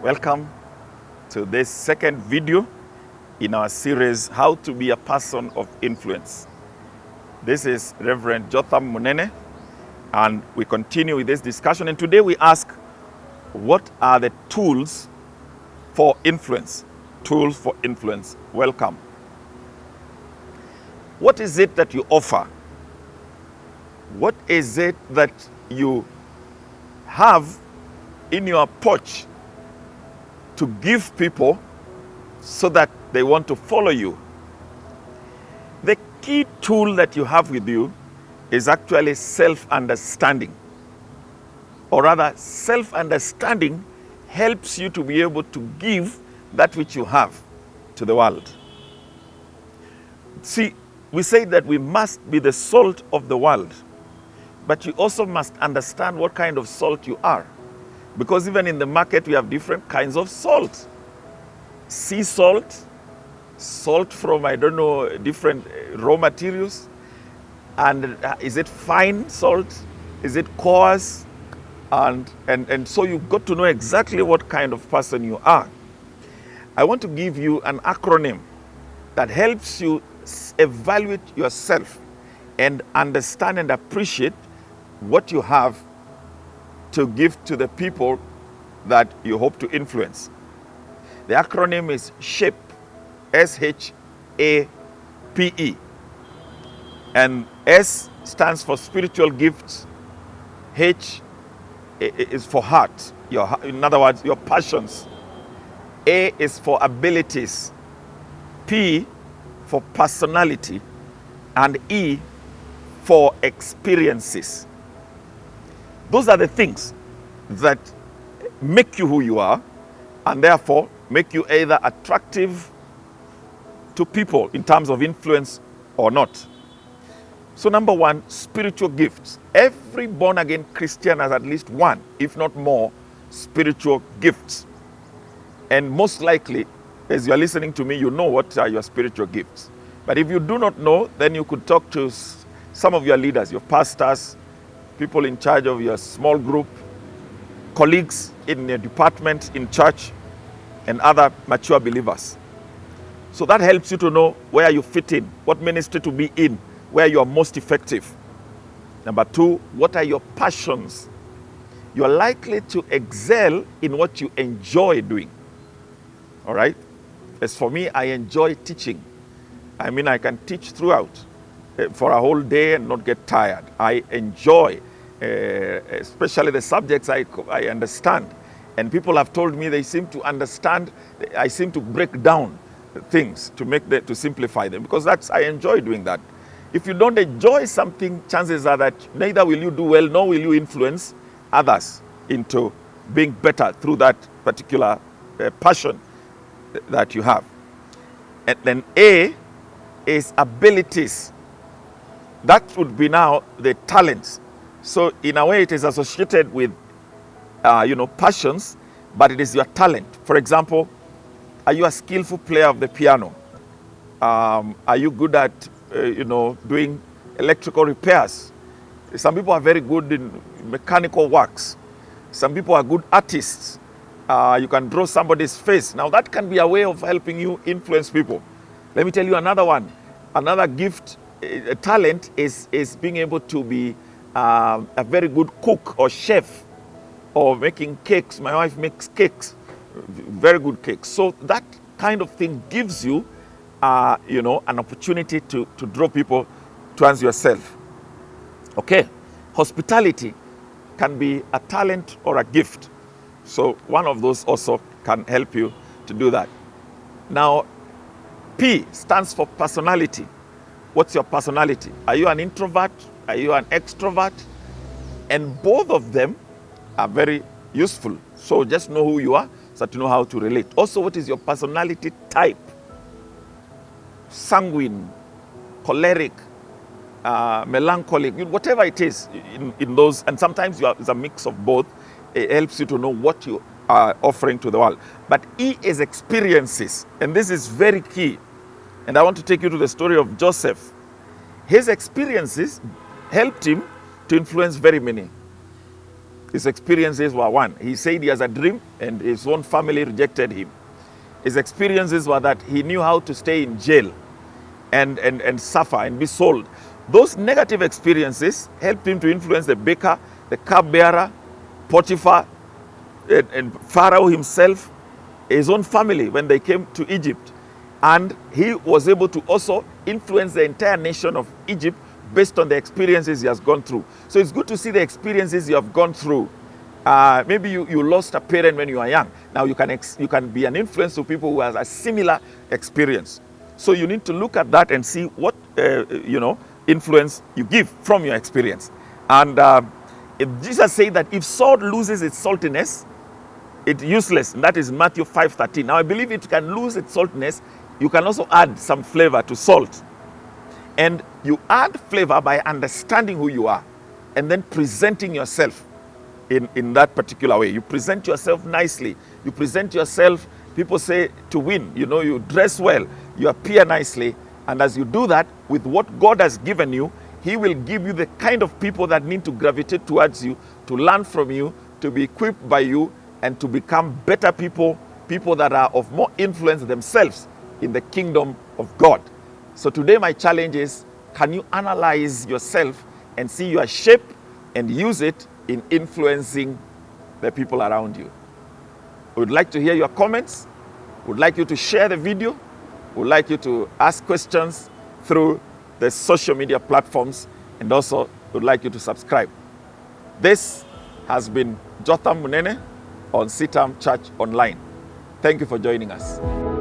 Welcome to this second video in our series, How to be a Person of Influence. This is Reverend Jotham Munene, and we continue with this discussion. And today we ask, what are the tools for influence? Tools for influence. Welcome. What is it that you offer? What is it that you have in your porch to give people so that they want to follow you? The key tool that you have with you is actually self-understanding. Or rather, self-understanding helps you to be able to give that which you have to the world. See, we say that we must be the salt of the world, but you also must understand what kind of salt you are. Because even in the market, we have different kinds of salt. Sea salt, salt from, different raw materials. And is it fine salt? Is it coarse? And so you've got to know exactly what kind of person you are. I want to give you an acronym that helps you evaluate yourself and understand and appreciate what you have to give to the people that you hope to influence. The acronym is SHAPE, S-H-A-P-E. And S stands for spiritual gifts. H is for heart, in other words, your passions. A is for abilities. P for personality. And E for experiences. Those are the things that make you who you are, and therefore make you either attractive to people in terms of influence or not. So number one, spiritual gifts. Every born-again Christian has at least one, if not more, spiritual gifts. And most likely, as you are listening to me, you know what are your spiritual gifts. But if you do not know, then you could talk to some of your leaders, your pastors, people in charge of your small group, colleagues in your department, in church, and other mature believers. So that helps you to know where you fit in, what ministry to be in, where you are most effective. Number two, what are your passions? You are likely to excel in what you enjoy doing. All right? As for me, I enjoy teaching. I can teach throughout for a whole day and not get tired. I enjoy, especially the subjects I understand. And people have told me they seem to understand. I seem to break down things to simplify them, because I enjoy doing that. If you don't enjoy something, chances are that neither will you do well, nor will you influence others into being better through that particular passion that you have. And then A is abilities. That would be now the talents. So in a way, it is associated with, passions, but it is your talent. For example, are you a skillful player of the piano? Are you good at, doing electrical repairs? Some people are very good in mechanical works. Some people are good artists. You can draw somebody's face. Now that can be a way of helping you influence people. Let me tell you another one. Another gift, a talent is being able to be a very good cook or chef, or making cakes. My wife makes cakes, very good cakes. So that kind of thing gives you, an opportunity to draw people towards yourself. Okay, hospitality can be a talent or a gift. So one of those also can help you to do that. Now, P stands for personality. What's your personality? Are you an introvert? Are you an extrovert? And both of them are very useful. So just know who you are so that you know how to relate. Also, what is your personality type? Sanguine, choleric, melancholic, whatever it is in those. And sometimes it's a mix of both. It helps you to know what you are offering to the world. But E is experiences. And this is very key. And I want to take you to the story of Joseph. His experiences helped him to influence very many. His experiences were one. He said he has a dream and his own family rejected him. His experiences were that he knew how to stay in jail and suffer and be sold. Those negative experiences helped him to influence the baker, the cupbearer, Potiphar, and Pharaoh himself, his own family when they came to Egypt. And he was able to also influence the entire nation of Egypt based on the experiences he has gone through. So it's good to see the experiences you have gone through. Maybe you lost a parent when you are young. Now you can be an influence to people who has a similar experience. So you need to look at that and see what influence you give from your experience. And if Jesus said that if salt loses its saltiness, it's useless. And that is Matthew 5:13. Now I believe it can lose its saltiness. You can also add some flavor to salt. And you add flavor by understanding who you are and then presenting yourself in that particular way. You present yourself nicely. You present yourself, people say, to win. You dress well. You appear nicely. And as you do that, with what God has given you, He will give you the kind of people that need to gravitate towards you, to learn from you, to be equipped by you, and to become better people, people that are of more influence themselves in the kingdom of God. So today my challenge is, can you analyze yourself and see your shape and use it in influencing the people around you? We would like to hear your comments. We would like you to share the video. We would like you to ask questions through the social media platforms, and also would like you to subscribe. This has been Jotham Munene on CITAM Church Online. Thank you for joining us.